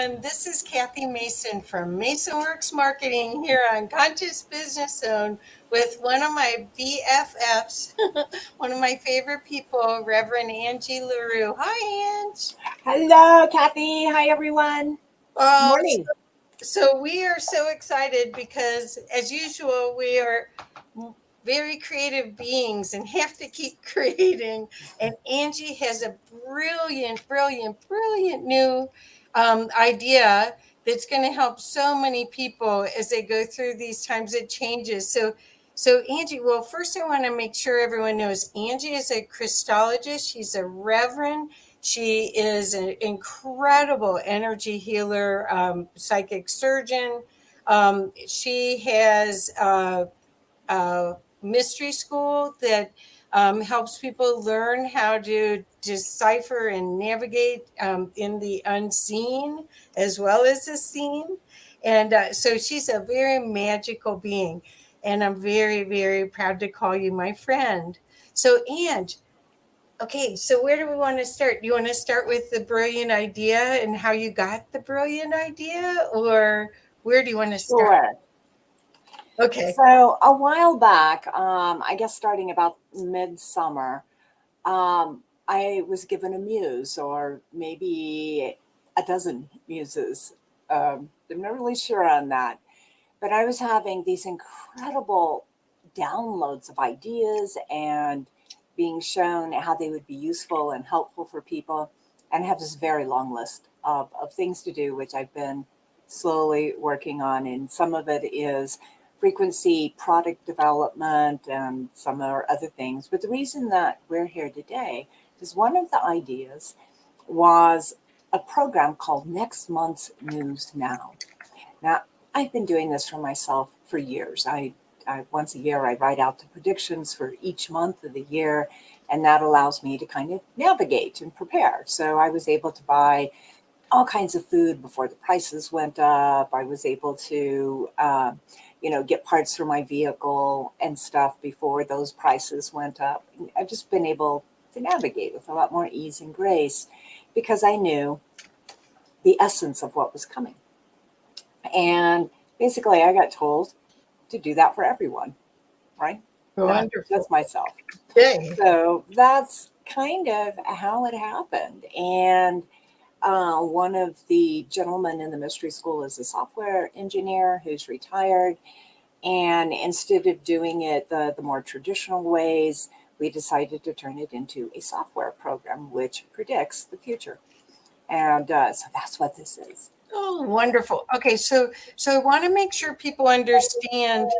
everyone. This is Kathy Mason from MasonWorks Marketing here on Conscious Business Zone with one of my BFFs, one of my favorite people, Reverend Angie LaRue. Hi, Ange. Hello, Kathy. Hi, everyone. Good Oh, morning. so we are so excited because, as usual, we are very creative beings and have to keep creating. And Angie has a brilliant new idea that's going to help so many people as they go through these times of changes. So Angie, well, first I want to make sure everyone knows Angie is a Crystologist. She's a reverend. She is an incredible energy healer, psychic surgeon. She has a mystery school that helps people learn how to decipher and navigate in the unseen as well as the seen. And so she's a very magical being. And I'm very proud to call you my friend. So, Ange, okay, so where do we want to start? Do you want to start with the brilliant idea and how you got the brilliant idea, or where do you want to start? Sure. Okay. So a while back, I guess starting about midsummer, I was given a muse, or maybe a dozen muses. I'm not really sure on that, but I was having these incredible downloads of ideas and being shown how they would be useful and helpful for people, and have this very long list of things to do, which I've been slowly working on. And some of it is frequency product development, and some are other things. But the reason that we're here today is one of the ideas was a program called Next Month's News Now. Now, I've been doing this for myself for years. I once a year, I write out the predictions for each month of the year, and that allows me to kind of navigate and prepare. So I was able to buy all kinds of food before the prices went up. I was able to, get parts for my vehicle and stuff before those prices went up. I've just been able to navigate with a lot more ease and grace because I knew the essence of what was coming. And basically, I got told to do that for everyone, right? Not Wonderful. just myself. Okay. So that's kind of how it happened. And one of the gentlemen in the mystery school is a software engineer who's retired. And instead of doing it the more traditional ways, we decided to turn it into a software program which predicts the future. And so that's what this is. Oh, wonderful. Okay, so I want to make sure people understand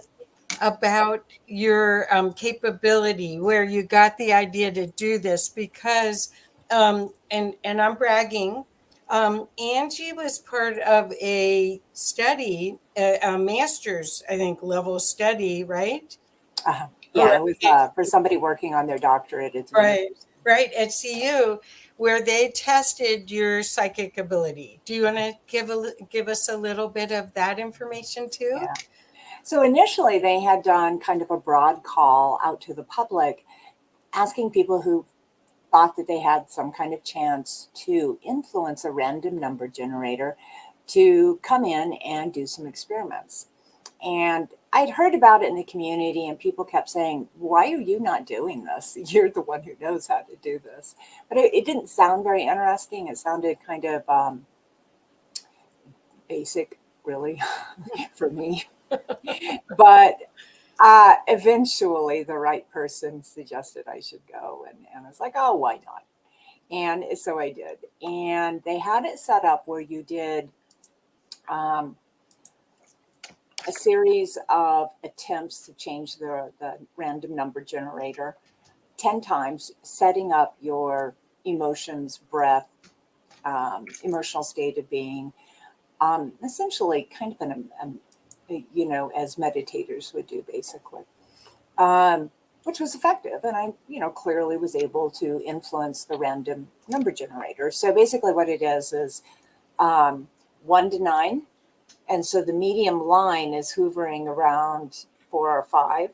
about your capability, where you got the idea to do this, because and I'm bragging. Angie was part of a study, a master's, I think, level study, right? Yeah, it was for somebody working on their doctorate at the Right, university. right, at CU, where they tested your psychic ability. Do you want to give us a little bit of that information too? Yeah. So initially, they had done kind of a broad call out to the public, asking people who thought that they had some kind of chance to influence a random number generator to come in and do some experiments. And I'd heard about it in the community, and people kept saying, "Why are you not doing this? You're the one who knows how to do this." But it didn't sound very interesting. It sounded kind of basic, really, for me. But eventually, the right person suggested I should go, and I was like, "Oh, why not?" And so I did. And they had it set up where you did um, a series of attempts to change the random number generator 10 times, setting up your emotions, breath, emotional state of being, essentially kind of as meditators would do, basically, which was effective. And I, clearly was able to influence the random number generator. So basically what it is 1 to 9. And so the medium line is hovering around 4 or 5.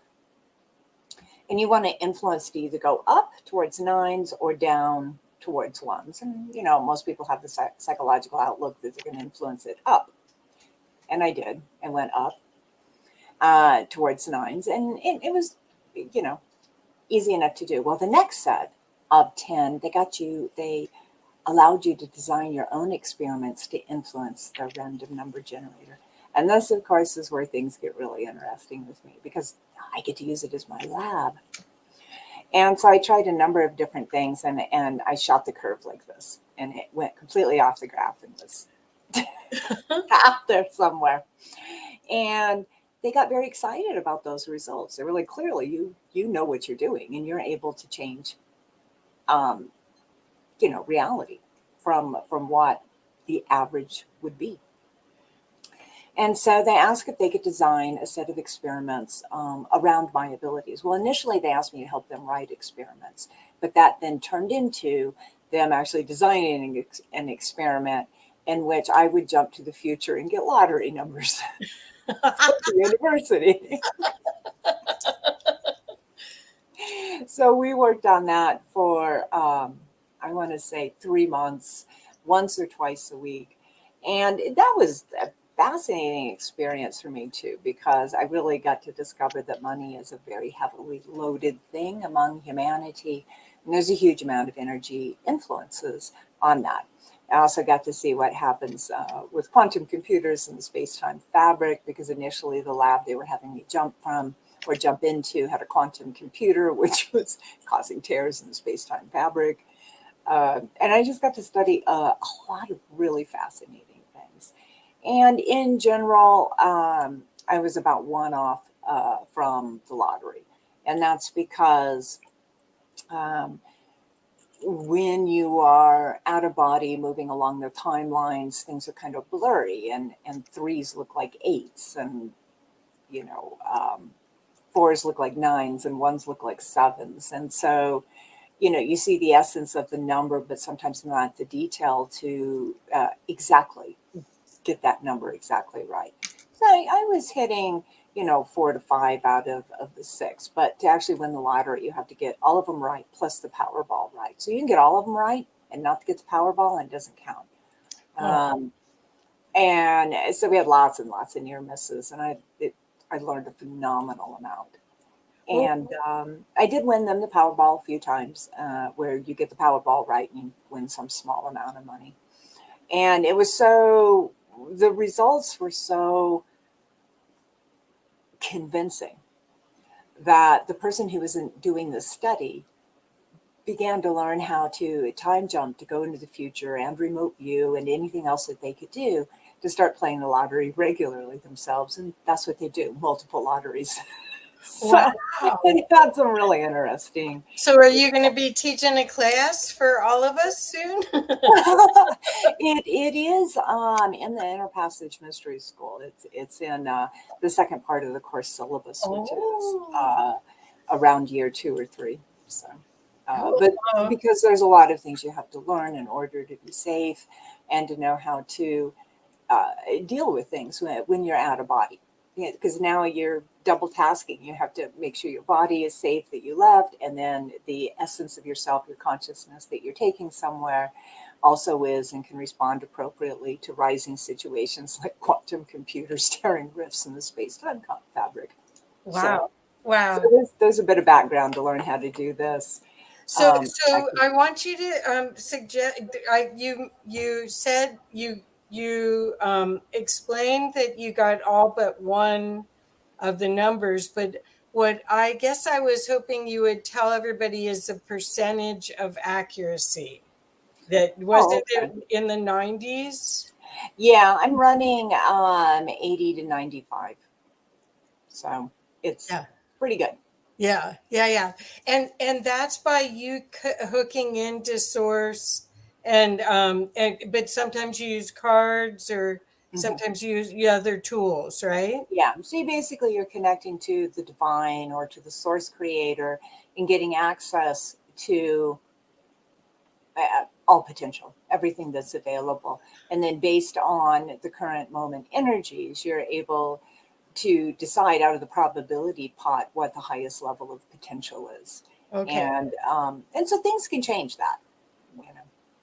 And you want to influence to either go up towards 9s or down towards ones. And, most people have the psychological outlook that they're going to influence it up. And I did. I went up towards nines. And it was, easy enough to do. Well, the next set of 10, they allowed you to design your own experiments to influence the random number generator. And this, of course, is where things get really interesting with me, because I get to use it as my lab. And so I tried a number of different things, and I shot the curve like this, and it went completely off the graph and was out there somewhere. And they got very excited about those results. They were like, clearly, you know what you're doing, and you're able to change, reality from what the average would be. And so they asked if they could design a set of experiments around my abilities. Well, initially they asked me to help them write experiments, but that then turned into them actually designing an experiment in which I would jump to the future and get lottery numbers for the university. So we worked on that for, I want to say 3 months, once or twice a week. And that was a fascinating experience for me too, because I really got to discover that money is a very heavily loaded thing among humanity. And there's a huge amount of energy influences on that. I also got to see what happens with quantum computers and the space-time fabric, because initially the lab they were having me jump into had a quantum computer, which was causing tears in the space-time fabric. And I just got to study a lot of really fascinating things. And in general, I was about one off from the lottery. And that's because when you are out of body moving along the timelines, things are kind of blurry, and threes look like eights, and fours look like nines, and ones look like sevens. And so you see the essence of the number, but sometimes not the detail to exactly get that number exactly right. So I was hitting 4 to 5 out of the 6, but to actually win the lottery, you have to get all of them right plus the Powerball right. So you can get all of them right and not get the Powerball, and it doesn't count. And so we had lots and lots of near misses, and I learned a phenomenal amount. And I did win them the Powerball a few times, where you get the Powerball right and you win some small amount of money. And it was the results were so convincing that the person who was doing the study began to learn how to time jump to go into the future and remote view and anything else that they could do to start playing the lottery regularly themselves. And that's what they do, multiple lotteries. So Wow. it had some really interesting. So are you going to be teaching a class for all of us soon? It is in the Inner Passage Mystery School. It's in the second part of the course syllabus, which is around year 2 or 3. So, but because there's a lot of things you have to learn in order to be safe and to know how to deal with things when you're out of body. Because now you're double tasking. You have to make sure your body is safe that you left, and then the essence of yourself, your consciousness that you're taking somewhere, also is and can respond appropriately to rising situations like quantum computers tearing rifts in the space-time fabric. Wow. So there's a bit of background to learn how to do this. So I want you to suggest. You said you explained that you got all but one of the numbers, but what I guess I was hoping you would tell everybody is the percentage of accuracy. That wasn't it in the 90s? Yeah, I'm running 80 to 95. So it's pretty good. Yeah. And that's by you hooking into source, and but sometimes you use cards, or sometimes you use other tools, right? Yeah. So basically you're connecting to the divine or to the source creator and getting access to all potential, everything that's available. And then based on the current moment energies, you're able to decide out of the probability pot what the highest level of potential is. Okay. And so things can change that.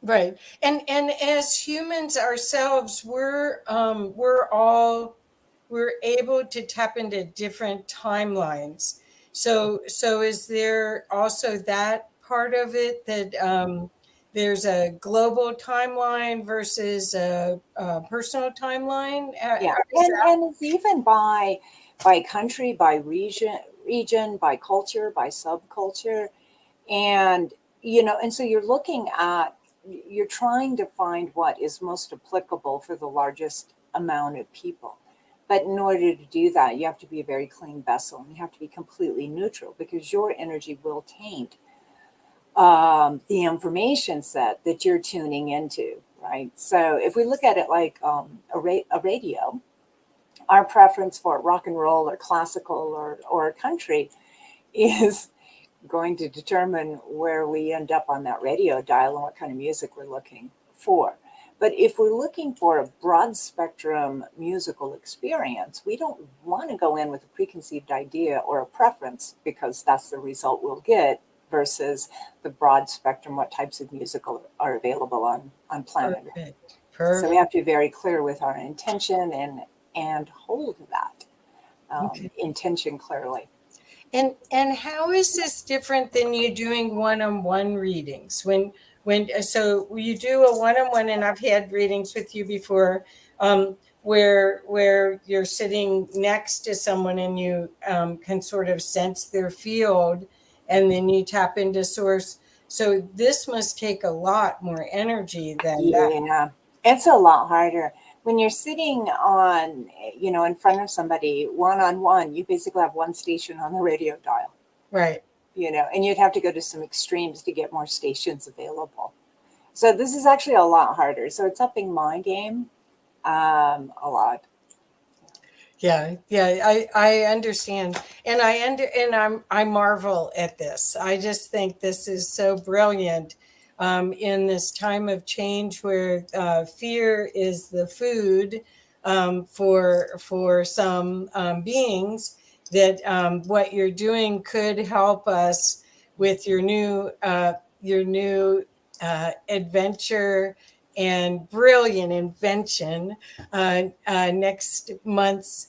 Right. And as humans ourselves, we're able to tap into different timelines. So is there also that part of it that there's a global timeline versus a personal timeline? Yeah, How does that? and it's even by country, by region, by culture, by subculture, and and so you're trying to find what is most applicable for the largest amount of people. But in order to do that, you have to be a very clean vessel, and you have to be completely neutral because your energy will taint the information set that you're tuning into, right? So if we look at it like a radio, our preference for rock and roll or classical or country is going to determine where we end up on that radio dial and what kind of music we're looking for. But if we're looking for a broad spectrum musical experience, we don't want to go in with a preconceived idea or a preference because that's the result we'll get versus the broad spectrum, what types of music are available on planet Earth. Perfect. So we Perfect. have to be very clear with our intention and hold that Okay. intention clearly. And how is this different than you doing one-on-one readings? So you do a one-on-one, and I've had readings with you before, where you're sitting next to someone and you can sort of sense their field, and then you tap into source. So this must take a lot more energy than that. Yeah, it's a lot harder when you're sitting in front of somebody one on one. You basically have one station on the radio dial, Right. and you'd have to go to some extremes to get more stations available. So this is actually a lot harder. So it's upping my game a lot. Yeah, yeah, I understand, and I marvel at this. I just think this is so brilliant in this time of change where fear is the food for some beings. That what you're doing could help us with your new adventure and brilliant invention next month's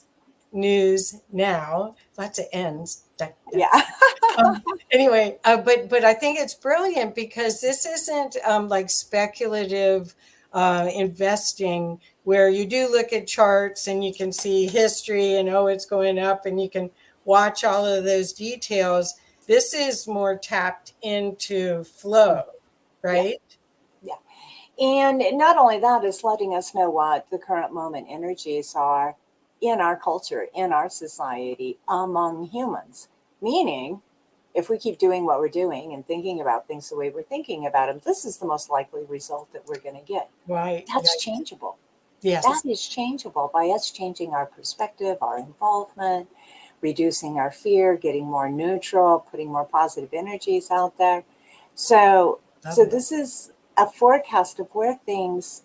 news now. Lots of ends. Yeah. Anyway, but I think it's brilliant because this isn't like speculative investing where you do look at charts and you can see history and oh, it's going up and you can watch all of those details. This is more tapped into flow, Yeah. right? Yeah. And not only that, is letting us know what the current moment energies are in our culture, in our society, among humans. Meaning, if we keep doing what we're doing and thinking about things the way we're thinking about them, this is the most likely result that we're going to get. Right. That's Right. changeable. That Yes. is changeable by us changing our perspective, our involvement, reducing our fear, getting more neutral, putting more positive energies out there. So, Love so it. this is a forecast of where things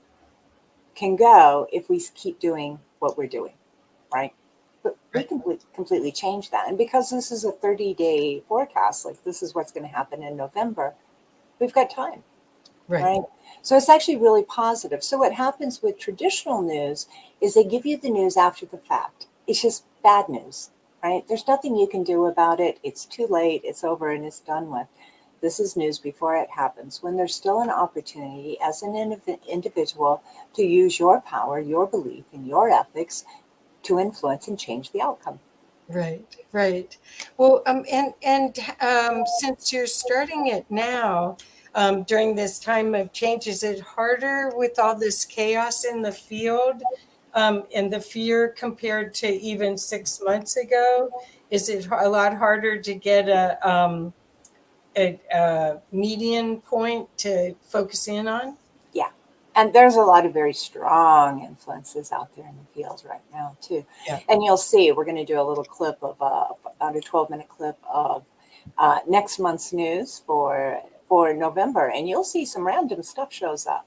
can go if we keep doing what we're doing, right? But we Right. can completely change that. And because this is a 30-day forecast, like this is what's going to happen in November, we've got time, Right. right? So it's actually really positive. So what happens with traditional news is they give you the news after the fact. It's just bad news, right? There's nothing you can do about it. It's too late. It's over and it's done with. This is news before it happens, when there's still an opportunity as an individual to use your power, your belief, and your ethics to influence and change the outcome. Right, right. Well, and since you're starting it now, during this time of change, is it harder with all this chaos in the field, and the fear compared to even 6 months ago? Is it a lot harder to get a median point to focus in on? Yeah. And there's a lot of very strong influences out there in the field right now, too. Yeah. And you'll see, we're going to do a little clip of about a 12-minute clip of next month's news for November, and you'll see some random stuff shows up.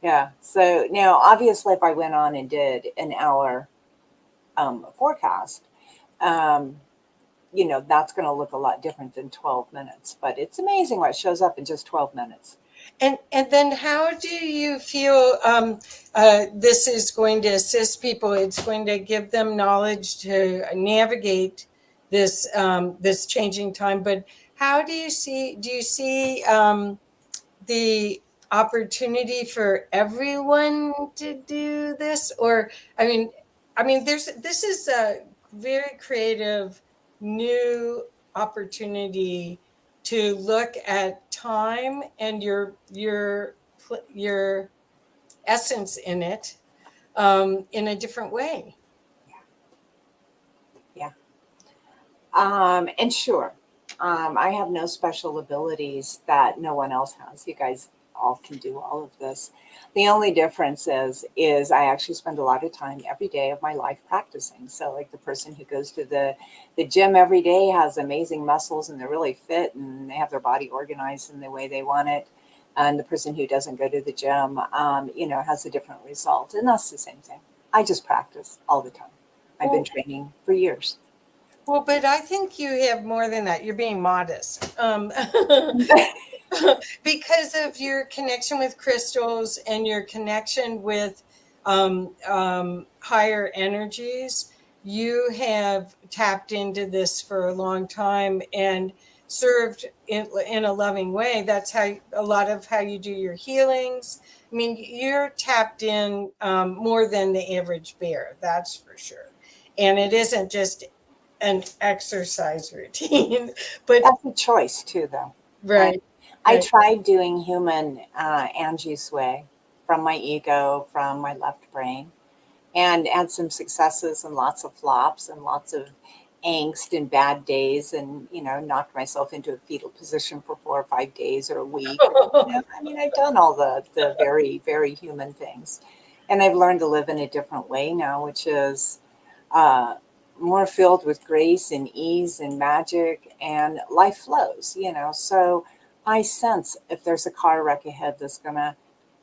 Yeah. So now, obviously, if I went on and did an hour forecast, um, that's going to look a lot different than 12 minutes. But it's amazing what shows up in just 12 minutes. And then how do you feel this is going to assist people? It's going to give them knowledge to navigate this changing time. But how do you see the opportunity for everyone to do this? Or I mean this is a very creative new opportunity to look at time and your essence in it in a different way. Yeah. And sure, I have no special abilities that no one else has. You guys all can do all of this. The only difference is I actually spend a lot of time every day of my life practicing. So like the person who goes to the gym every day has amazing muscles and they're really fit and they have their body organized in the way they want it. And the person who doesn't go to the gym, has a different result. And that's the same thing. I just practice all the time. I've been training for years. Well, but I think you have more than that. You're being modest. Because of your connection with crystals and your connection with higher energies, you have tapped into this for a long time and served in a loving way. That's how a lot of how you do your healings. I mean, you're tapped in more than the average bear, that's for sure. And it isn't just an exercise routine, but That's a choice too, though. right. I Right. tried doing human Angie's way from my ego, from my left brain, and had some successes and lots of flops and lots of angst and bad days, and knocked myself into a fetal position for 4 or 5 days or a week. I mean, I've done all the very very human things, and I've learned to live in a different way now, which is uh, more filled with grace and ease and magic, and life flows. So I sense if there's a car wreck ahead that's going to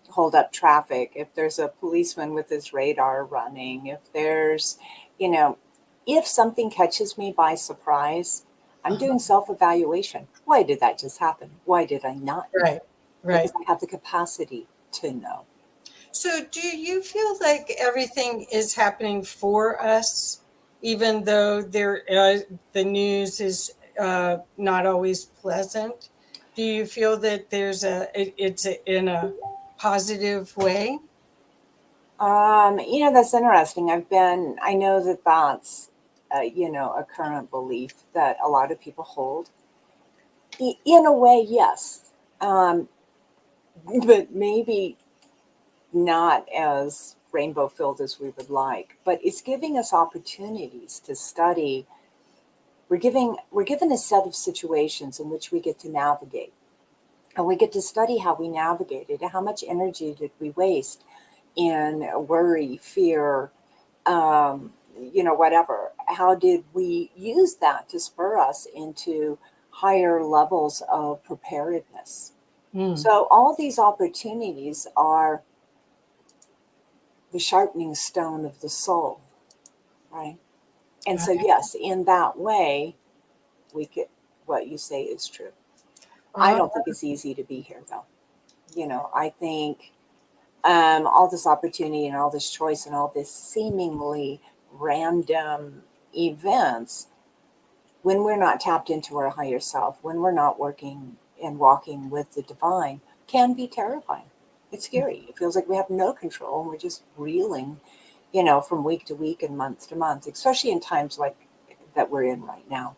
hold up traffic, if there's a policeman with his radar running, if there's, you know, if something catches me by surprise, I'm doing self evaluation. Why did that just happen? Why did I not know? Right. Right. Because I have the capacity to know. So, do you feel like everything is happening for us, even though the news is not always pleasant? Do you feel that it's in a positive way? That's interesting. I know that that's, a current belief that a lot of people hold. In a way, yes. But maybe not as rainbow filled as we would like, but it's giving us opportunities to study. We're given a set of situations in which we get to navigate, and we get to study how we navigated, how much energy did we waste in worry, fear, whatever. How did we use that to spur us into higher levels of preparedness? Mm. So all these opportunities are the sharpening stone of the soul, right? And so, yes, in that way, we get what you say is true. I Uh, don't think it's easy to be here, though. I think all this opportunity and all this choice and all this seemingly random events, when we're not tapped into our higher self, when we're not working and walking with the divine, can be terrifying. It's scary. It feels like we have no control and we're just reeling, from week to week and month to month, especially in times like that we're in right now,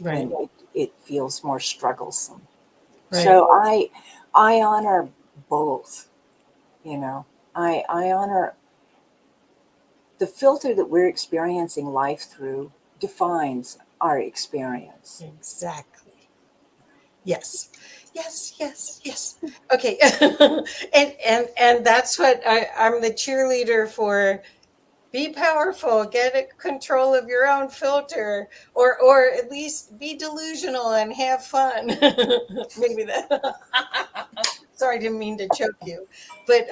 right. when it feels more strugglesome. Right. So I honor both, you know. I honor the filter that we're experiencing life through defines our experience. Exactly. Yes. Yes, yes, yes. Okay. And that's what I'm the cheerleader for. Be powerful, get control of your own filter, or at least be delusional and have fun. Maybe that. Sorry, I didn't mean to choke you, but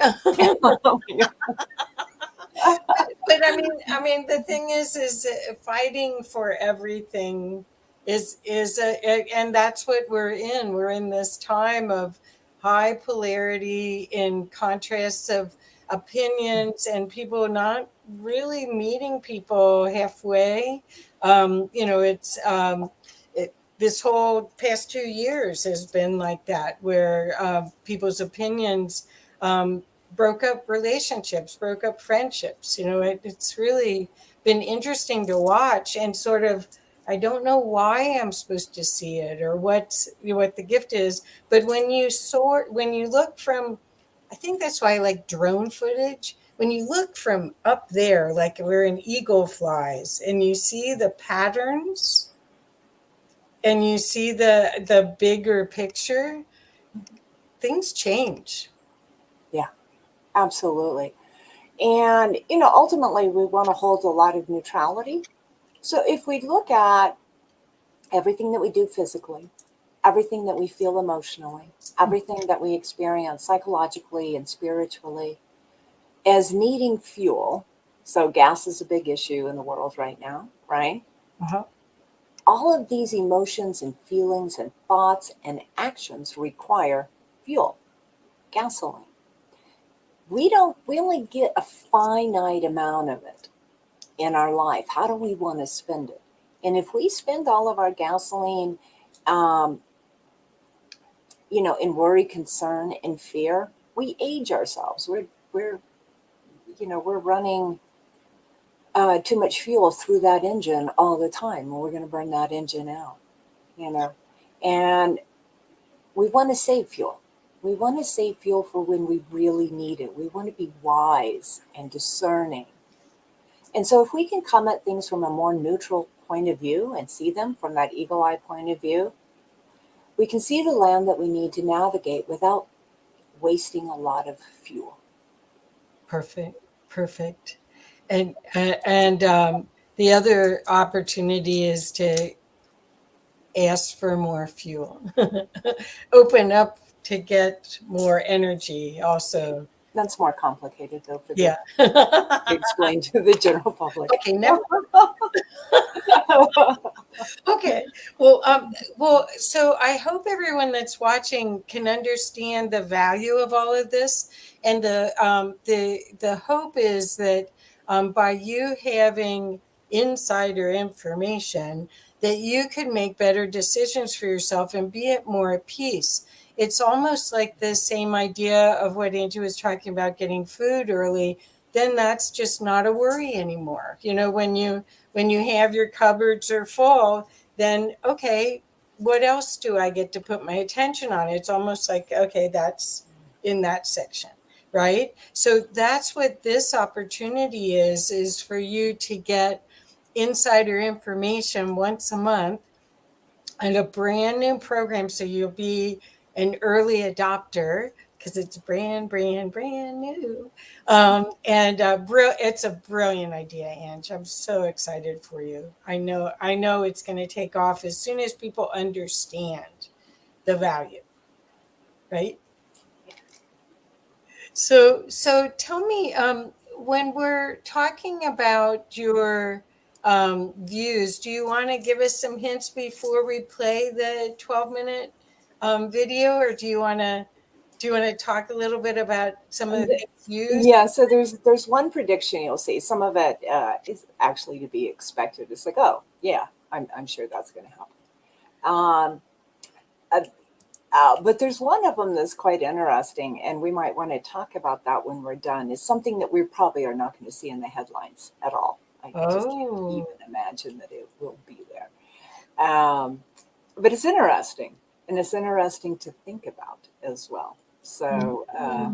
but I mean, the thing is fighting for everything and that's what we're in. We're in this time of high polarity in contrasts of opinions and people not really meeting people halfway. It's this whole past 2 years has been like that, where people's opinions broke up relationships, broke up friendships. It's really been interesting to watch, and sort of, I don't know why I'm supposed to see it or what the gift is, but when you look from, I think that's why I like drone footage. When you look from up there, like where an eagle flies, and you see the patterns and you see the bigger picture, things change. Yeah, absolutely. And, ultimately, we want to hold a lot of neutrality. So if we look at everything that we do physically, everything that we feel emotionally, everything that we experience psychologically and spiritually as needing fuel, so gas is a big issue in the world right now, right? Uh-huh. All of these emotions and feelings and thoughts and actions require fuel, gasoline. We only get a finite amount of it in our life. How do we want to spend it? And if we spend all of our gasoline, um, in worry, concern, and fear, we age ourselves. We're running too much fuel through that engine all the time, and we're going to burn that engine out. And we want to save fuel. We want to save fuel for when we really need it. We want to be wise and discerning. And so if we can come at things from a more neutral point of view and see them from that eagle eye point of view, we can see the land that we need to navigate without wasting a lot of fuel. Perfect. And the other opportunity is to ask for more fuel. Open up to get more energy also. That's more complicated, though, Yeah. to explain to the general public. Okay, never. Okay. Well, so I hope everyone that's watching can understand the value of all of this, and the hope is that by you having insider information, that you can make better decisions for yourself and be at more at peace. It's almost like the same idea of what Angie was talking about, getting food early. Then that's just not a worry anymore. When you have your cupboards are full, then okay, what else do I get to put my attention on? It's almost like, okay, that's in that section, right? So that's what this opportunity is for you to get insider information once a month and a brand new program. So you'll be an early adopter because it's brand new. And it's a brilliant idea, Ange. I'm so excited for you. I know it's going to take off as soon as people understand the value, right? So tell me, when we're talking about your views, do you want to give us some hints before we play the 12-minute video, or do you want to talk a little bit about some of the views? Yeah, so there's one prediction you'll see. Some of it is actually to be expected. It's like, oh yeah, I'm sure that's going to happen. But there's one of them that's quite interesting, and we might want to talk about that when we're done. It's something that we probably are not going to see in the headlines at all. I just can't even imagine that it will be there. But it's interesting, and it's interesting to think about as well. So, yeah.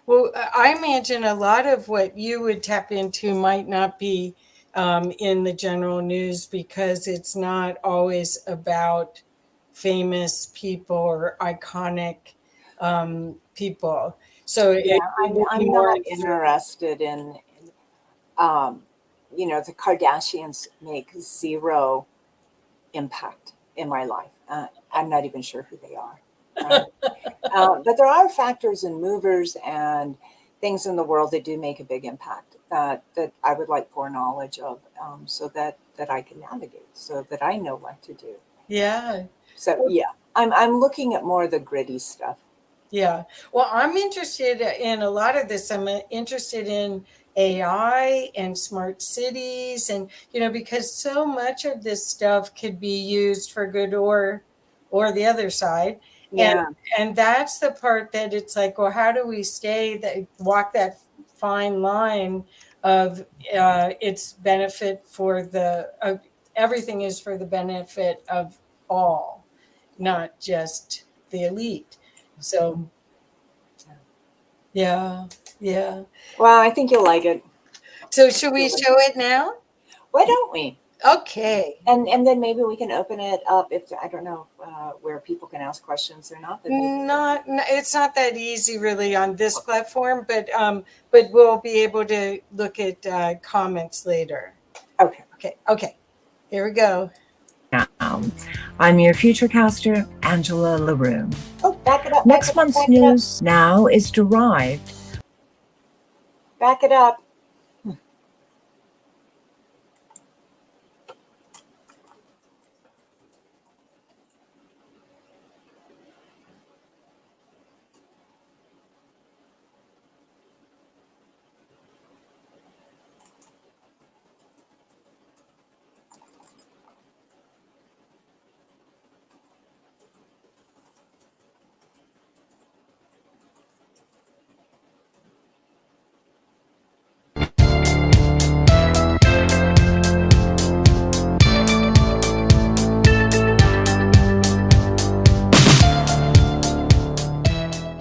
Well, I imagine a lot of what you would tap into might not be in the general news because it's not always about famous people or iconic people. So Yeah, it I'm more not interested in the Kardashians make zero impact in my life. I'm not even sure who they are. Right? But there are factors and movers and things in the world that do make a big impact that I would like foreknowledge of, so that I can navigate, so that I know what to do. Yeah. So yeah, I'm looking at more of the gritty stuff. Yeah. Well, I'm interested in a lot of this. I'm interested in AI and smart cities and because so much of this stuff could be used for good or the other side. And Yeah. and that's the part that it's like, well, how do we walk that fine line of its benefit for everything is for the benefit of all, not just the elite. So, yeah, yeah. Well, I think you'll like it. So, should we show it now? Why don't we? Okay. And then maybe we can open it up if I don't know where people can ask questions or not. But maybe. It's not that easy really on this platform, but we'll be able to look at comments later. Okay. Okay. Here we go. Now, I'm your futurecaster, Angela LaRue. Oh, back it up. Next month's news now is derived. Back it up.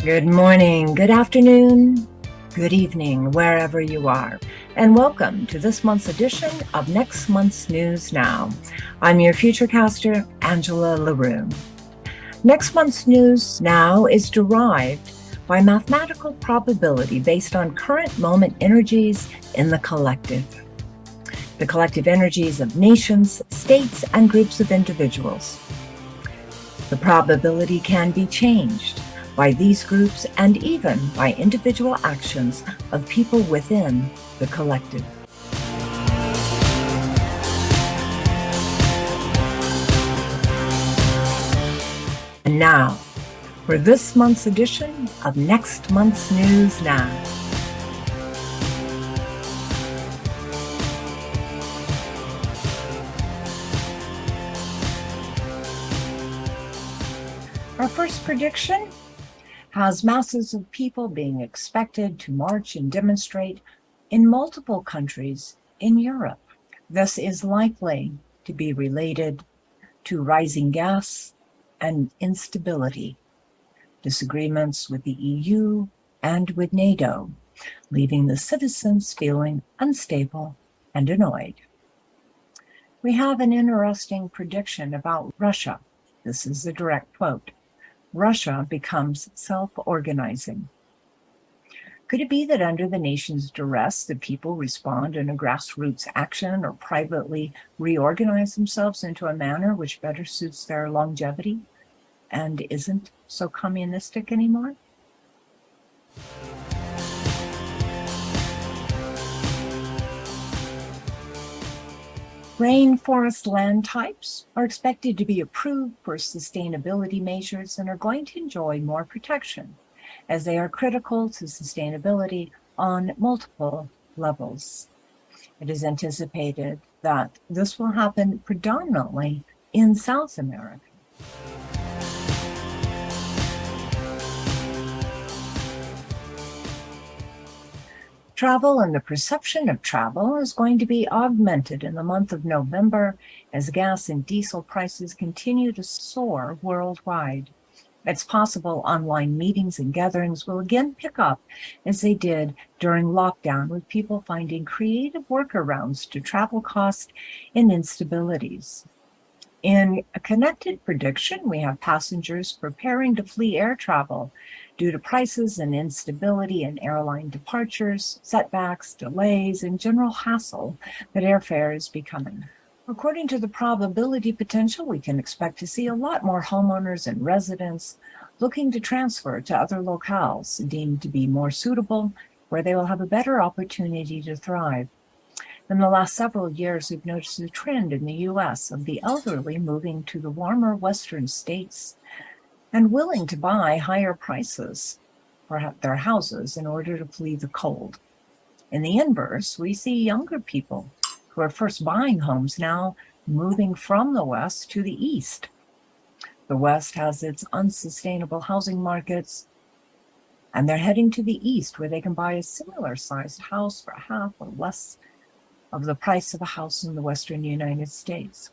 Good morning, good afternoon, good evening, wherever you are, and welcome to this month's edition of Next Month's News Now. I'm your futurecaster, Angela LaRue. Next month's news now is derived by mathematical probability based on current moment energies in the collective energies of nations, states, and groups of individuals. The probability can be changed by these groups and even by individual actions of people within the collective. And now, for this month's edition of Next Month's News Now. Our first prediction has masses of people being expected to march and demonstrate in multiple countries in Europe. This is likely to be related to rising gas and instability, disagreements with the EU and with NATO, leaving the citizens feeling unstable and annoyed. We have an interesting prediction about Russia. This is a direct quote. Russia becomes self-organizing. Could it be that under the nation's duress, the people respond in a grassroots action or privately reorganize themselves into a manner which better suits their longevity and isn't so communistic anymore? Rainforest land types are expected to be approved for sustainability measures and are going to enjoy more protection, as they are critical to sustainability on multiple levels. It is anticipated that this will happen predominantly in South America. Travel and the perception of travel is going to be augmented in the month of November as gas and diesel prices continue to soar worldwide. It's possible online meetings and gatherings will again pick up as they did during lockdown, with people finding creative workarounds to travel costs and instabilities. In a connected prediction, we have passengers preparing to flee air travel due to prices and instability in airline departures, setbacks, delays, and general hassle that airfare is becoming. According to the probability potential, we can expect to see a lot more homeowners and residents looking to transfer to other locales deemed to be more suitable, where they will have a better opportunity to thrive. In the last several years, we've noticed a trend in the U.S. of the elderly moving to the warmer Western states and willing to buy higher prices for their houses in order to flee the cold. In the inverse, we see younger people who are first buying homes now moving from the West to the East. The West has its unsustainable housing markets, and they're heading to the East where they can buy a similar sized house for half or less of the price of a house in the Western United States.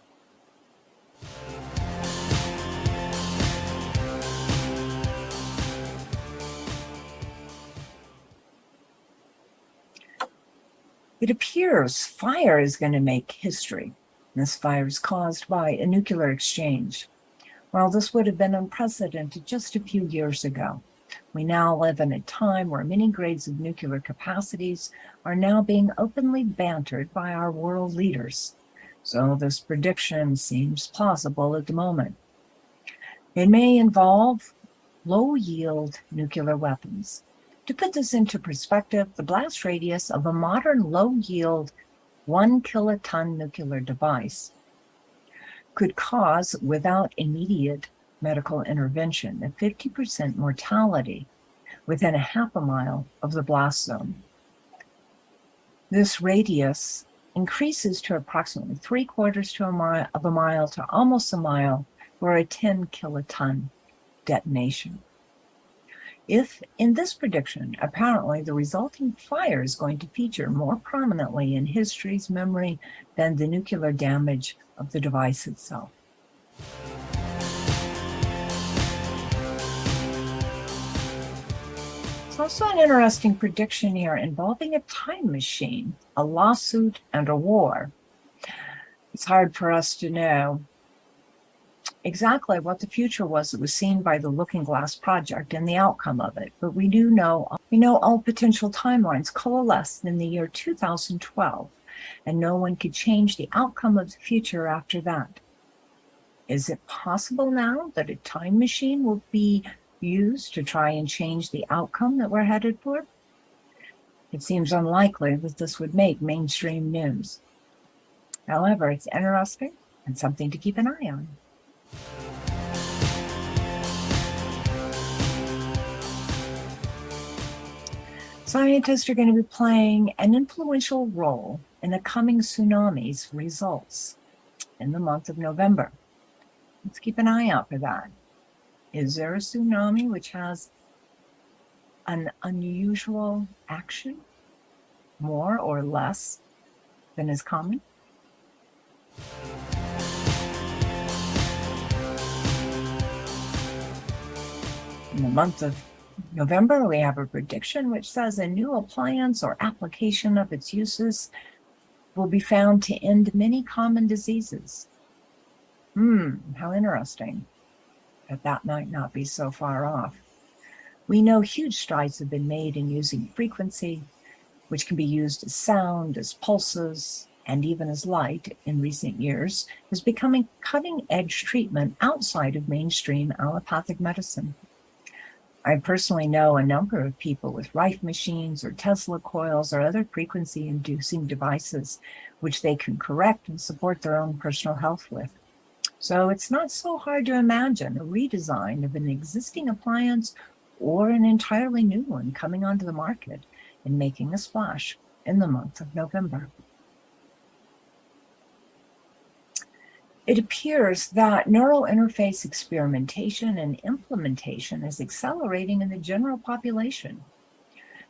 It appears fire is going to make history. This fire is caused by a nuclear exchange. While this would have been unprecedented just a few years ago, we now live in a time where many grades of nuclear capacities are now being openly bantered by our world leaders. So this prediction seems plausible at the moment. It may involve low-yield nuclear weapons. To put this into perspective, the blast radius of a modern low-yield 1 kiloton nuclear device could cause, without immediate medical intervention, a 50% mortality within a half a mile of the blast zone. This radius increases to approximately 3/4 of a mile to almost a mile for a 10 kiloton detonation. If in this prediction, apparently the resulting fire is going to feature more prominently in history's memory than the nuclear damage of the device itself. It's also an interesting prediction here involving a time machine, a lawsuit, and a war. It's hard for us to know exactly what the future was that was seen by the Looking Glass Project and the outcome of it, but we know all potential timelines coalesced in the year 2012, and no one could change the outcome of the future after that. Is it possible now that a time machine will be used to try and change the outcome that we're headed for? It seems unlikely that this would make mainstream news. However, it's interesting and something to keep an eye on. Scientists are going to be playing an influential role in the coming tsunami's results in the month of November. Let's keep an eye out for that. Is there a tsunami which has an unusual action, more or less than is common? In the month of November, we have a prediction which says a new appliance or application of its uses will be found to end many common diseases. How interesting. But that might not be so far off. We know huge strides have been made in using frequency, which can be used as sound, as pulses, and even as light in recent years, is becoming cutting-edge treatment outside of mainstream allopathic medicine. I personally know a number of people with Reich machines or Tesla coils or other frequency-inducing devices which they can correct and support their own personal health with. So it's not so hard to imagine a redesign of an existing appliance or an entirely new one coming onto the market and making a splash in the month of November. It appears that neural interface experimentation and implementation is accelerating in the general population.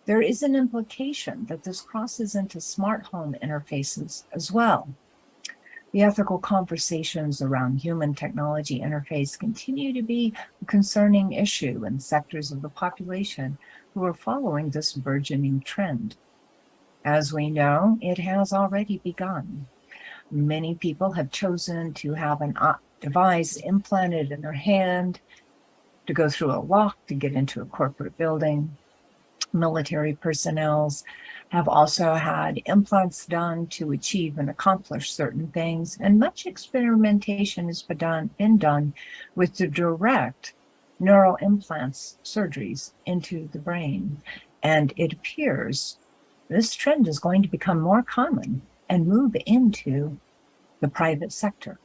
There is an implication that this crosses into smart home interfaces as well. The ethical conversations around human technology interface continue to be a concerning issue in sectors of the population who are following this burgeoning trend. As we know, it has already begun. Many people have chosen to have an device implanted in their hand, to go through a lock to get into a corporate building. Military personnel have also had implants done to achieve and accomplish certain things, and much experimentation has been done with the direct neural implants surgeries into the brain. And it appears this trend is going to become more common and move into the private sector.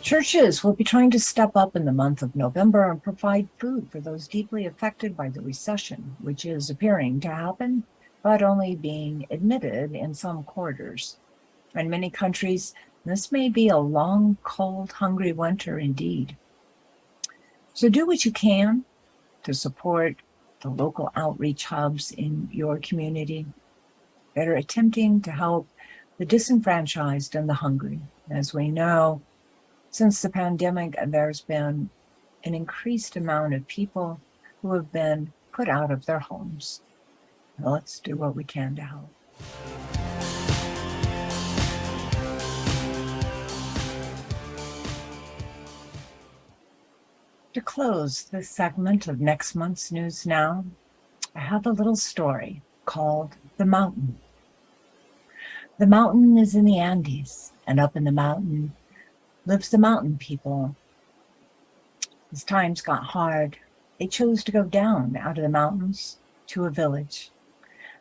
Churches will be trying to step up in the month of November and provide food for those deeply affected by the recession, which is appearing to happen, but only being admitted in some quarters. In many countries, this may be a long, cold, hungry winter indeed. So do what you can to support the local outreach hubs in your community that are attempting to help the disenfranchised and the hungry. As we know, since the pandemic, there's been an increased amount of people who have been put out of their homes. Let's do what we can to help. To close this segment of next month's News Now, I have a little story called The Mountain. The mountain is in the Andes, and up in the mountain lives the mountain people. As times got hard, they chose to go down out of the mountains to a village.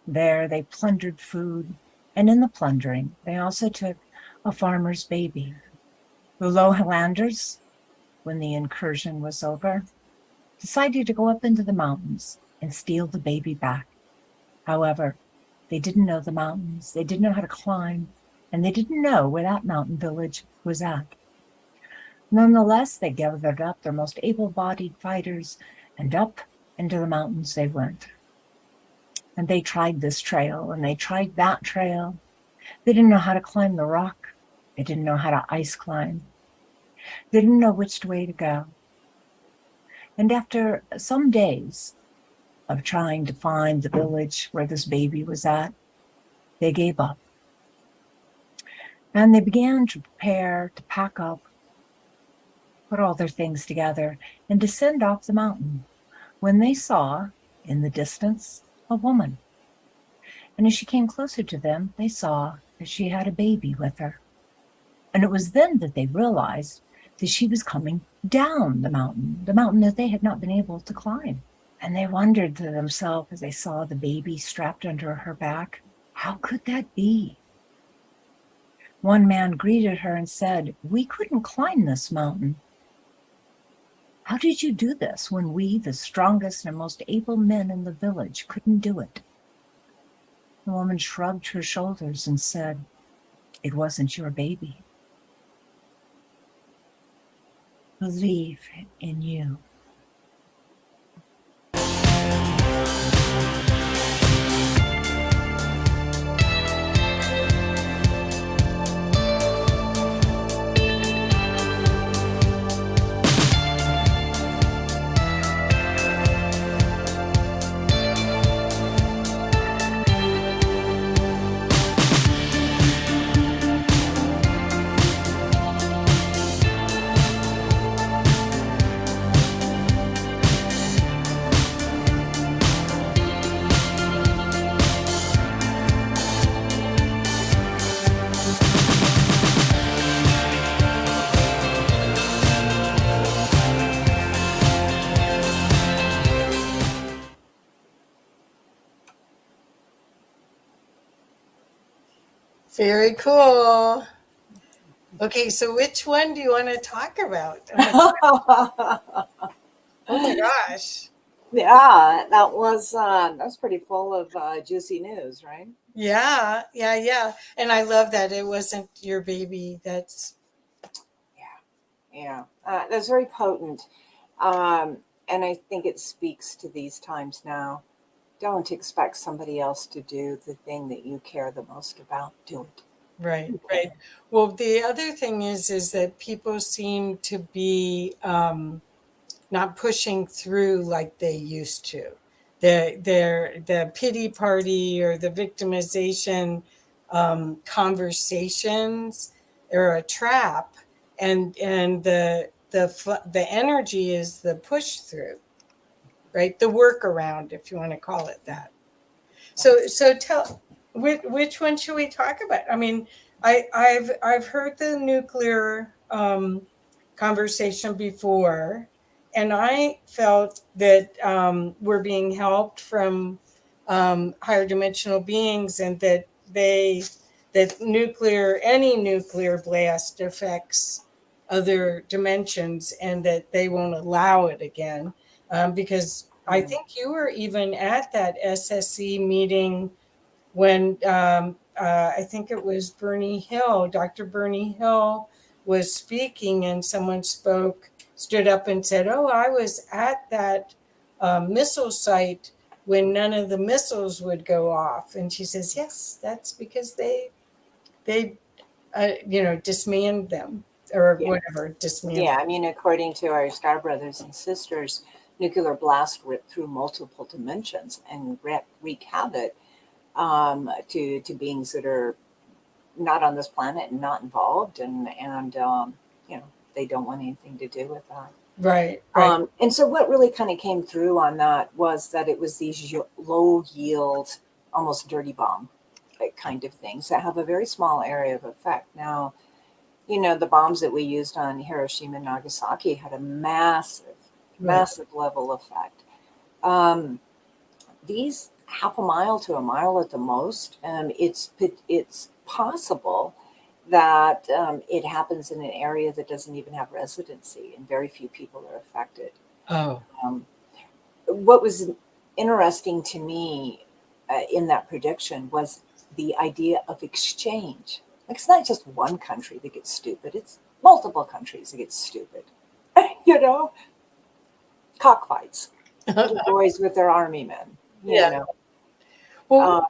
There they plundered food, and in the plundering, they also took a farmer's baby. The lowlanders, when the incursion was over, decided to go up into the mountains and steal the baby back. However, they didn't know the mountains, they didn't know how to climb, and they didn't know where that mountain village was at. Nonetheless, they gathered up their most able-bodied fighters, and up into the mountains they went. And they tried this trail, and they tried that trail. They didn't know how to climb the rock. They didn't know how to ice climb. They didn't know which way to go. And after some days of trying to find the village where this baby was at, they gave up. And they began to prepare to pack up, put all their things together, and descend off the mountain when they saw, in the distance, a woman. And as she came closer to them, they saw that she had a baby with her. And it was then that they realized that she was coming down the mountain that they had not been able to climb. And they wondered to themselves as they saw the baby strapped under her back, how could that be? One man greeted her and said, "We couldn't climb this mountain. How did you do this when we, the strongest and most able men in the village, couldn't do it?" The woman shrugged her shoulders and said, "It wasn't your baby. Believe in you." Very cool. Okay, so which one do you want to talk about? Oh my gosh. Yeah, that was pretty full of juicy news, right? Yeah. And I love that it wasn't your baby. Yeah. That's very potent. And I think it speaks to these times now. Don't expect somebody else to do the thing that you care the most about. Do it. Right. Well, the other thing is that people seem to be not pushing through like they used to. The pity party or the victimization conversations are a trap, and the energy is the push through, right? The workaround, if you want to call it that. So tell, which one should we talk about? I mean, I've heard the nuclear conversation before, I felt that we're being helped from higher dimensional beings, and that any nuclear blast affects other dimensions, and that they won't allow it again. Because I think you were even at that SSE meeting when I think it was Dr. Bernie Hill was speaking, and someone stood up and said, "Oh, I was at that missile site when none of the missiles would go off." And she says, "Yes, that's because they dismanned them, or whatever, dismantled." Yeah, I mean, according to our star brothers and sisters, nuclear blast ripped through multiple dimensions and wreak havoc to beings that are not on this planet and not involved, and they don't want anything to do with that. Right. And so what really kind of came through on that was that it was these low yield, almost dirty bomb kind of things that have a very small area of effect. Now, the bombs that we used on Hiroshima and Nagasaki had a massive level effect. These half a mile to a mile at the most, it's possible that it happens in an area that doesn't even have residency, and very few people are affected. Oh. What was interesting to me in that prediction was the idea of exchange. Like, it's not just one country that gets stupid, it's multiple countries that get stupid. Cockfights. Little boys with their army men. Well,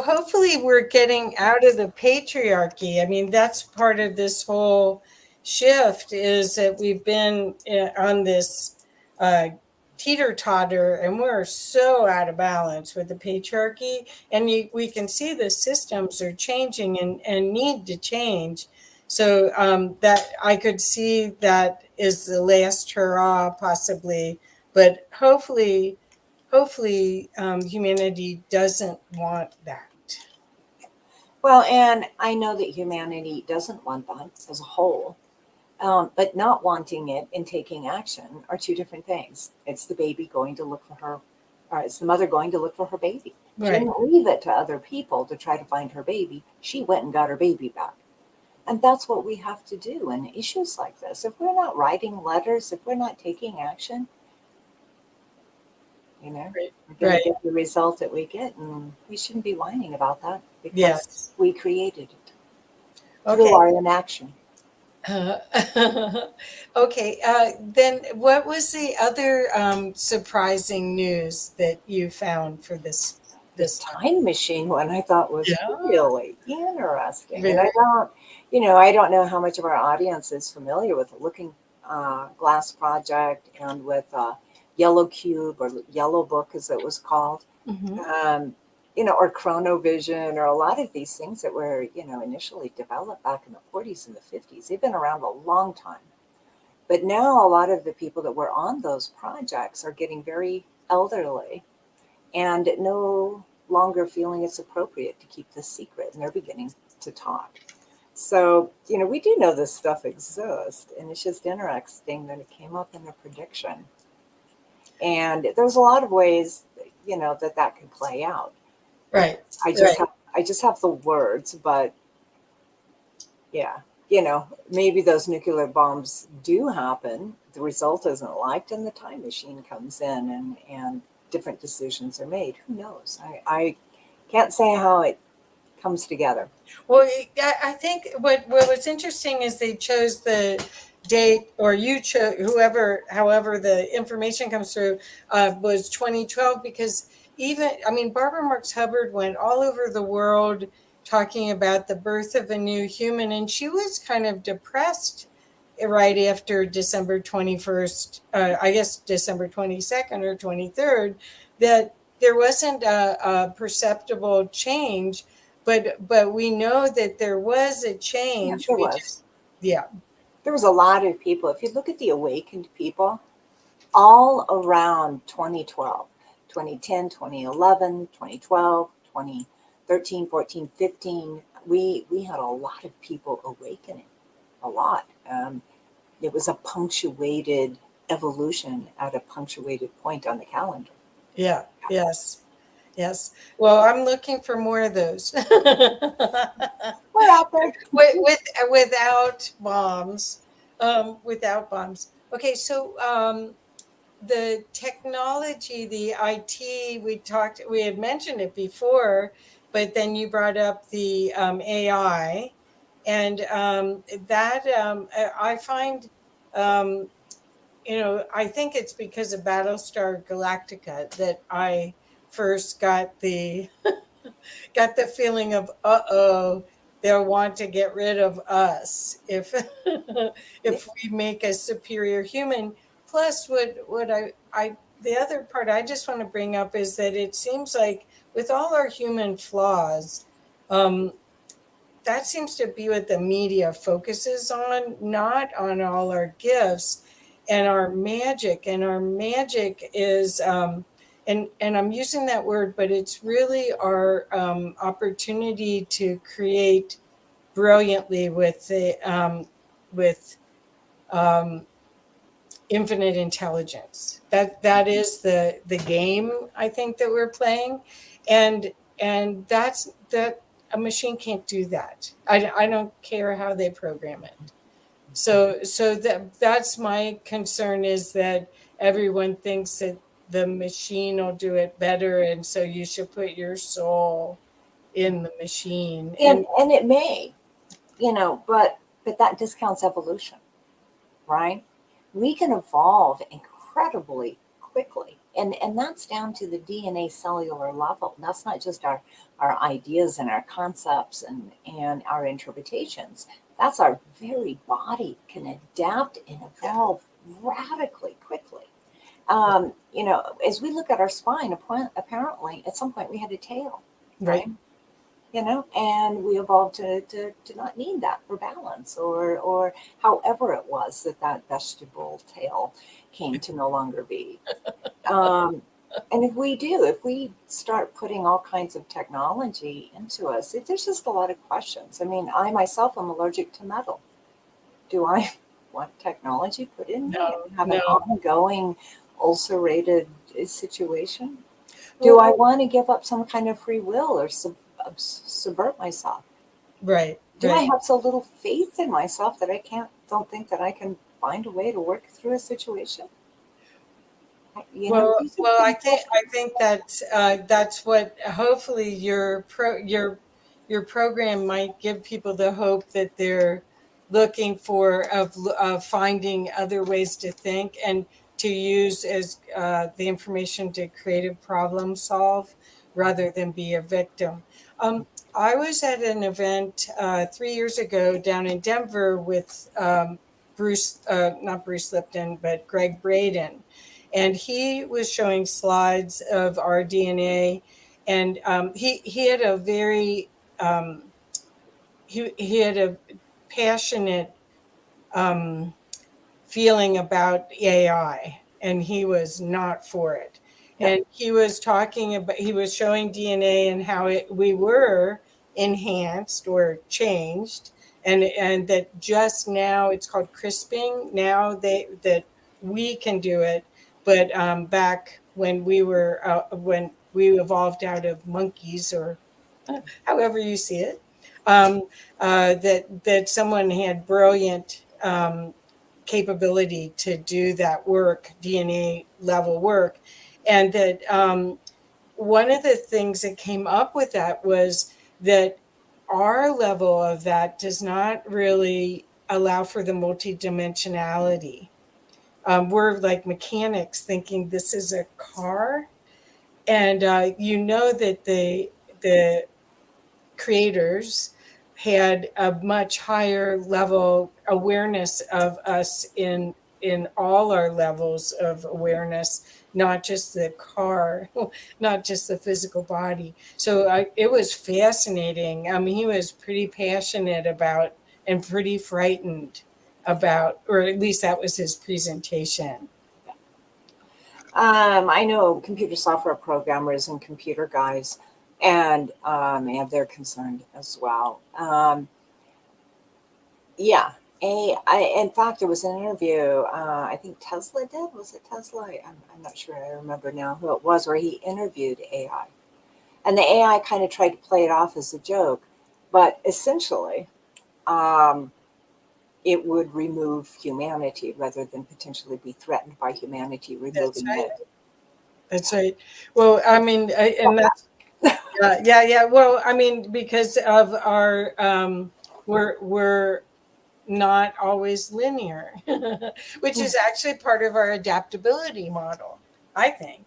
hopefully we're getting out of the patriarchy. I mean, that's part of this whole shift, is that we've been on this teeter-totter, and we're so out of balance with the patriarchy. And we can see the systems are changing and need to change. So that I could see that is the last hurrah, possibly. But hopefully humanity doesn't want that. Well, and I know that humanity doesn't want that as a whole, but not wanting it and taking action are two different things. It's the baby going to look for her, or it's the mother going to look for her baby. She didn't leave it to other people to try to find her baby. She went and got her baby back. And that's what we have to do in issues like this. If we're not writing letters, if we're not taking action, we're going to get the result that we get, and we shouldn't be whining about that because we created it through our inaction. Okay. Then what was the other surprising news that you found for this time machine one? I thought was really interesting. And I don't know how much of our audience is familiar with the Looking Glass Project and with Yellow Cube, or Yellow Book as it was called, or Chronovision, or a lot of these things that were, initially developed back in the 40s and the 50s. They've been around a long time. But now a lot of the people that were on those projects are getting very elderly and no longer feeling it's appropriate to keep this secret, and they're beginning to talk. So, we do know this stuff exists, and it's just interesting that it came up in the prediction. And there's a lot of ways, that could play out. Right. I just have the words, but maybe those nuclear bombs do happen. The result isn't liked, and the time machine comes in, and different decisions are made. Who knows? I can't say how it comes together. Well, I think what was interesting is they chose the date, or you chose, however the information comes through, was 2012, because Barbara Marx Hubbard went all over the world talking about the birth of a new human, and she was kind of depressed right after December 21st, I guess December 22nd or 23rd, that there wasn't a perceptible change. But we know that there was a change. There was a lot of people. If you look at the awakened people, all around 2012, 2010, 2011, 2012, 2013, 14, 15, we had a lot of people awakening, a lot. It was a punctuated evolution at a punctuated point on the calendar. Yeah. Yes. Yes. Well, I'm looking for more of those. We're out there. Without bombs. Without bombs. Okay, so the technology, the IT, we had mentioned it before, but then you brought up the AI, and that I find, I think it's because of Battlestar Galactica that I first got the feeling of, uh-oh, they'll want to get rid of us if if we make a superior human. Plus, what I the other part I just want to bring up is that it seems like with all our human flaws, um, that seems to be what the media focuses on, not on all our gifts and our magic. And our magic is, and I'm using that word, but it's really our opportunity to create brilliantly with um, infinite intelligence. That is the game I think that we're playing, and that's that a machine can't do that. I don't care how they program it. So that's my concern, is that everyone thinks that the machine will do it better, and so you should put your soul in the machine. And it may, but that discounts evolution, right? We can evolve incredibly quickly. And that's down to the DNA cellular level. That's not just our ideas and our concepts and our interpretations. That's our very body can adapt and evolve radically quickly. As we look at our spine, apparently at some point we had a tail, Right. And we evolved to not need that for balance, or however it was that vegetable tail came to no longer be. And if we start putting all kinds of technology into us, there's just a lot of questions. I mean, I myself am allergic to metal. Do I want technology put in me and have an ongoing ulcerated situation? Do I want to give up some kind of free will or subvert myself? Right. Do I have so little faith in myself that don't think that I can find a way to work through a situation? Well, I think that's what hopefully your program might give people, the hope that they're looking for, of finding other ways to think and to use as the information to creative problem solve rather than be a victim. I was at an event 3 years ago down in Denver with not Bruce Lipton, but Greg Braden. And he was showing slides of our DNA, and he had a very he had a passionate feeling about AI, and he was not for it. And he was he was showing DNA and how we were enhanced or changed, and that just now it's called crisping. Now that we can do it, but back when when we evolved out of monkeys, or however you see it, that someone had brilliant capability to do that work, DNA level work. And that one of the things that came up with that was that our level of that does not really allow for the multidimensionality. We're like mechanics thinking this is a car. And that the creators had a much higher level awareness of us in all our levels of awareness, not just the car, not just the physical body. So it was fascinating. I mean, he was pretty passionate about and pretty frightened about, or at least that was his presentation. I know computer software programmers and computer guys, and they're concerned as well. Yeah, In fact, there was an interview, I think Tesla did. Was it Tesla? I'm not sure. I remember now who it was, where he interviewed AI. And the AI kind of tried to play it off as a joke. But essentially, um, it would remove humanity rather than potentially be threatened by humanity That's removing right. it. That's right. Well, I mean, and that's yeah. Well, I mean, because of our we're not always linear, which is actually part of our adaptability model, I think.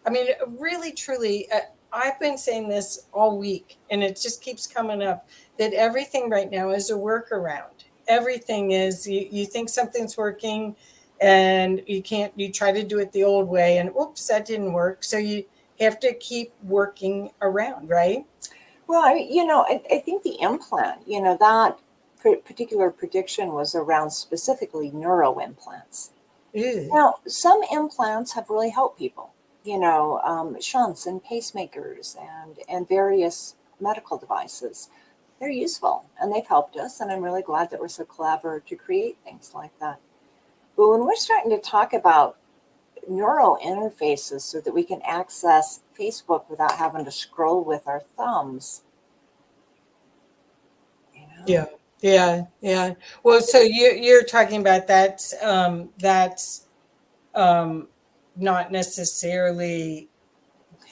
I mean, really, truly, I've been saying this all week, and it just keeps coming up that everything right now is a workaround. Everything is, you think something's working and you try to do it the old way, and oops, that didn't work. So you have to keep working around, right? Well, I think the implant, that particular prediction was around specifically neuro implants. Ew. Now, some implants have really helped people, shunts and pacemakers and various medical devices. They're useful and they've helped us. And I'm really glad that we're so clever to create things like that. But when we're starting to talk about neural interfaces so that we can access Facebook without having to scroll with our thumbs, you know, Yeah. Well, so you're talking about that's um, not necessarily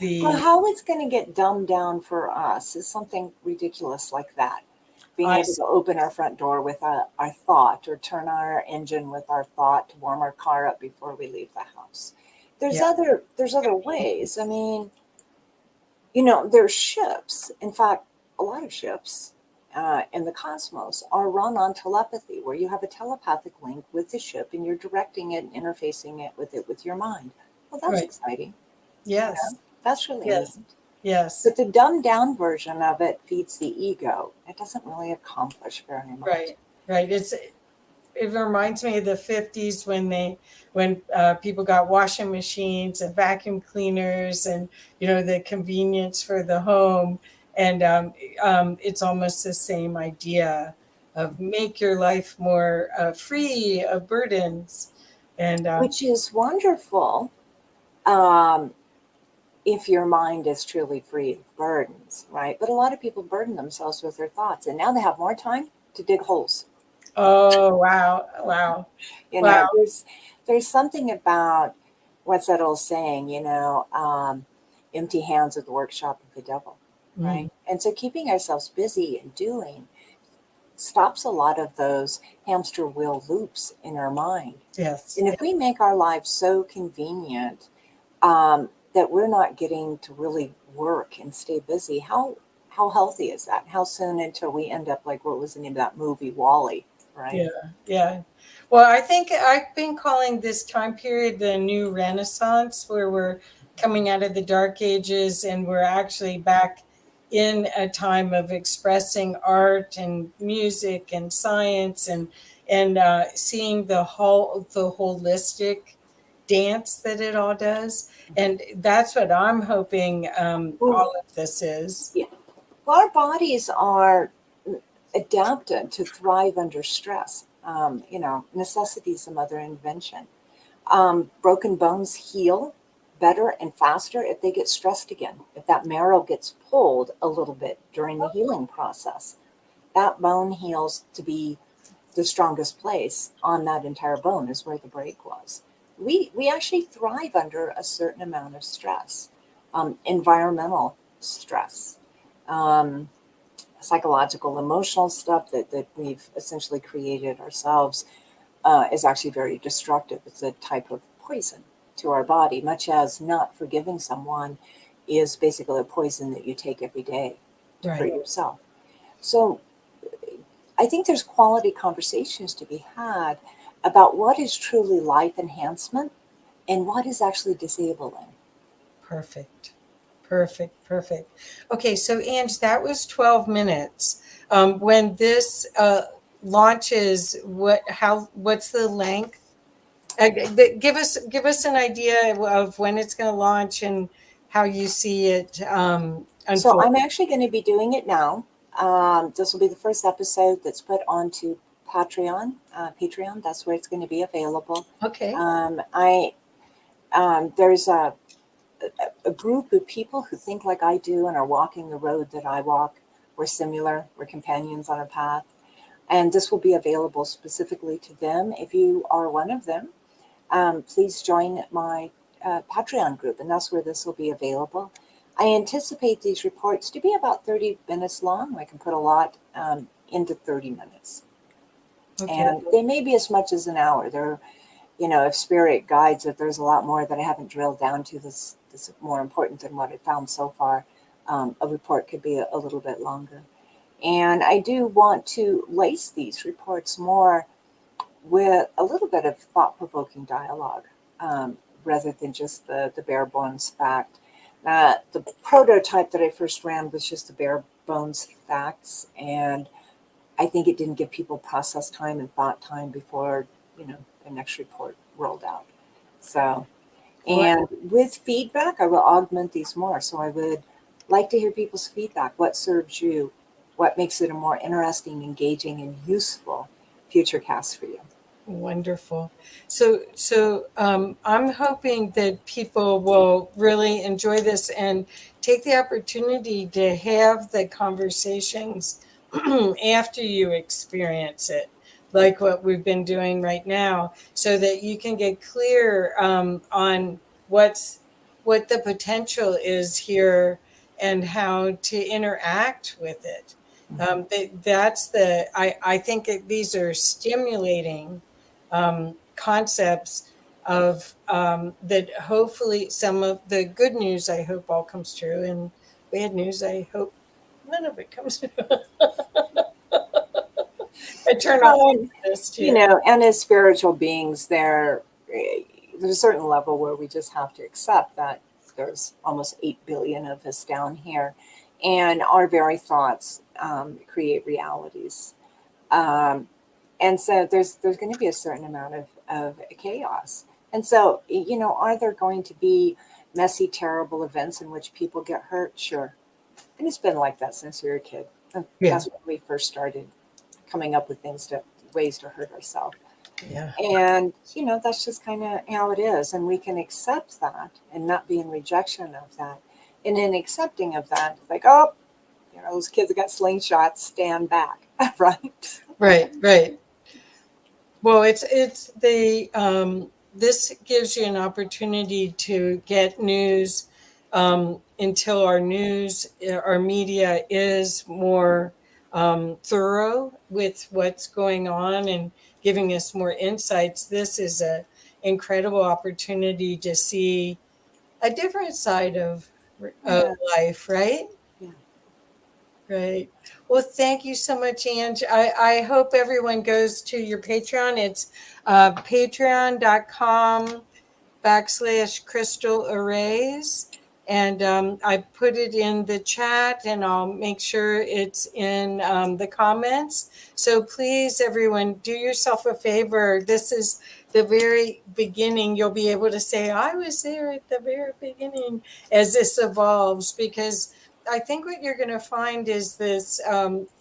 well, the how it's going to get dumbed down for us is something ridiculous like that. Being I able to open our front door with our thought, or turn on our engine with our thought to warm our car up before we leave the house. yeah There's other ways. I mean, there's ships. In fact, a lot of ships in the cosmos are run on telepathy, where you have a telepathic link with the ship and you're directing it and interfacing it with your mind. Well, that's right exciting. yes That's really neat. yes yes But the dumbed down version of it feeds the ego. It doesn't really accomplish very much. right it reminds me of the 50s when people got washing machines and vacuum cleaners and the convenience for the home and it's almost the same idea of make your life more free of burdens and Which is wonderful, um, if your mind is truly free of burdens, right? But a lot of people burden themselves with their thoughts, and now they have more time to dig holes. oh wow You wow know, there's something about, what's that old saying? Empty hands are the workshop of the devil, right? Mm, And so keeping ourselves busy and doing stops a lot of those hamster wheel loops in our mind. yes And if we make our lives so convenient, that we're not getting to really work and stay busy, how healthy is that? How soon until we end up like, what was the name of that movie, Wally, right? Yeah, yeah. Well, I think I've been calling this time period the new Renaissance, where we're coming out of the Dark Ages and we're actually back in a time of expressing art and music and science and seeing the holistic dance that it all does. And that's what I'm hoping Well, all of this is. yeah. Well, our bodies are adapted to thrive under stress. Necessity is the mother invention. Broken bones heal better and faster if they get stressed again. If that marrow gets pulled a little bit during the healing process, that bone heals to be the strongest place on that entire bone is where the break was. We actually thrive under a certain amount of stress, environmental stress, um, psychological, emotional stuff that we've essentially created ourselves, is actually very destructive. It's a type of poison to our body, much as not forgiving someone is basically a poison that you take every day to hurt Right. yourself. So I think there's quality conversations to be had about what is truly life enhancement and what is actually disabling. Perfect. Perfect. Okay, so Ange, that was 12 minutes. When this launches, what's the length? Give us an idea of when it's going to launch and how you see it So unfold. I'm actually going to be doing it now. This will be the first episode that's put onto Patreon. That's where it's going to be available. Okay. There's a group of people who think like I do and are walking the road that I walk. We're similar. We're companions on a path. And this will be available specifically to them. If you are one of them, please join my Patreon group, and that's where this will be available. I anticipate these reports to be about 30 minutes long. I can put a lot into 30 minutes. Okay. And they may be as much as an hour. They're, if spirit guides, if there's a lot more that I haven't drilled down to, this is more important than what I found so far. A report could be a little bit longer. And I do want to lace these reports more with a little bit of thought-provoking dialogue, rather than just the bare bones fact. The prototype that I first ran was just the bare bones facts, and I think it didn't give people process time and thought time before the next report rolled out. So, and with feedback, I will augment these more. So I would like to hear people's feedback. What serves you? What makes it a more interesting, engaging, and useful future cast for you? Wonderful. So I'm hoping that people will really enjoy this and take the opportunity to have the conversations after you experience it, like what we've been doing right now, so that you can get clear on what the potential is here and how to interact with it. I think these are stimulating concepts of that. Hopefully some of the good news, I hope, all comes true, and bad news, I hope none of it comes true. I turn off this too. And as spiritual beings, there's a certain level where we just have to accept that there's almost 8 billion of us down here, and our very thoughts create realities. And so there's going to be a certain amount of chaos. And so, are there going to be messy, terrible events in which people get hurt? Sure. And it's been like that since we were a kid. And that's when we first started coming up with ways to hurt ourselves. Yeah. And, that's just kind of how it is. And we can accept that and not be in rejection of that. And in accepting of that, like, oh, those kids that got slingshots, stand back, right? Right. Well, it's the this gives you an opportunity to get news until our media is more thorough with what's going on and giving us more insights. This is an incredible opportunity to see a different side of life, right? Yeah. Right. Well, thank you so much, Ange. I hope everyone goes to your Patreon. It's patreon.com/crystal arrays. And I put it in the chat, and I'll make sure it's in the comments. So please, everyone, do yourself a favor. This is the very beginning. You'll be able to say, I was there at the very beginning as this evolves, because I think what you're going to find is this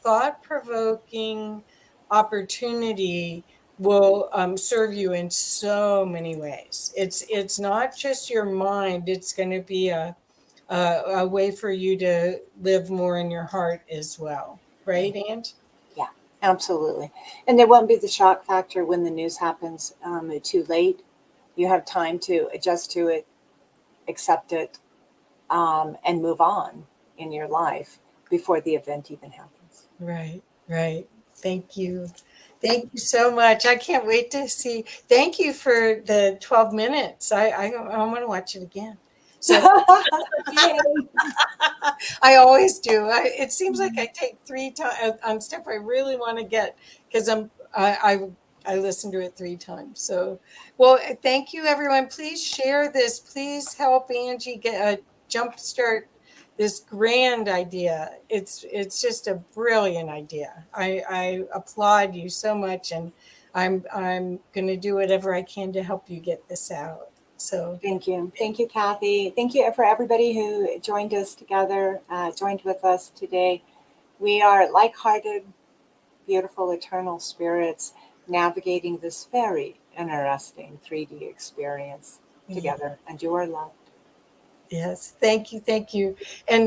thought-provoking opportunity will serve you in so many ways. It's not just your mind. It's going to be a way for you to live more in your heart as well. Right, Ange? Yeah, absolutely. And there won't be the shock factor when the news happens too late. You have time to adjust to it, accept it, and move on in your life before the event even happens. Right. Thank you. Thank you so much. I can't wait to see. Thank you for the 12 minutes. I want to watch it again. So I always do. It seems like I take 3 times on stuff I really want to get, because I listened to it 3 times. So, well, thank you, everyone. Please share this. Please help Angie get a jumpstart this grand idea. It's just a brilliant idea. I applaud you so much, and I'm going to do whatever I can to help you get this out. So thank you, Kathy. Thank you for everybody who joined us together, joined with us today. We are like-hearted beautiful eternal spirits navigating this very interesting 3D experience together. And you are loved. Yes, thank you, thank you. And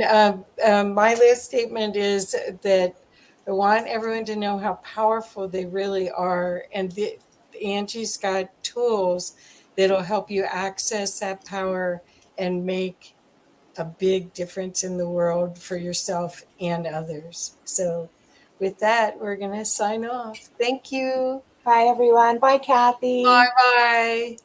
my last statement is that I want everyone to know how powerful they really are, and Angie's got tools that'll help you access that power and make a big difference in the world for yourself and others. So with that, we're going to sign off. Thank you. Bye, everyone. Bye, Kathy. Bye bye.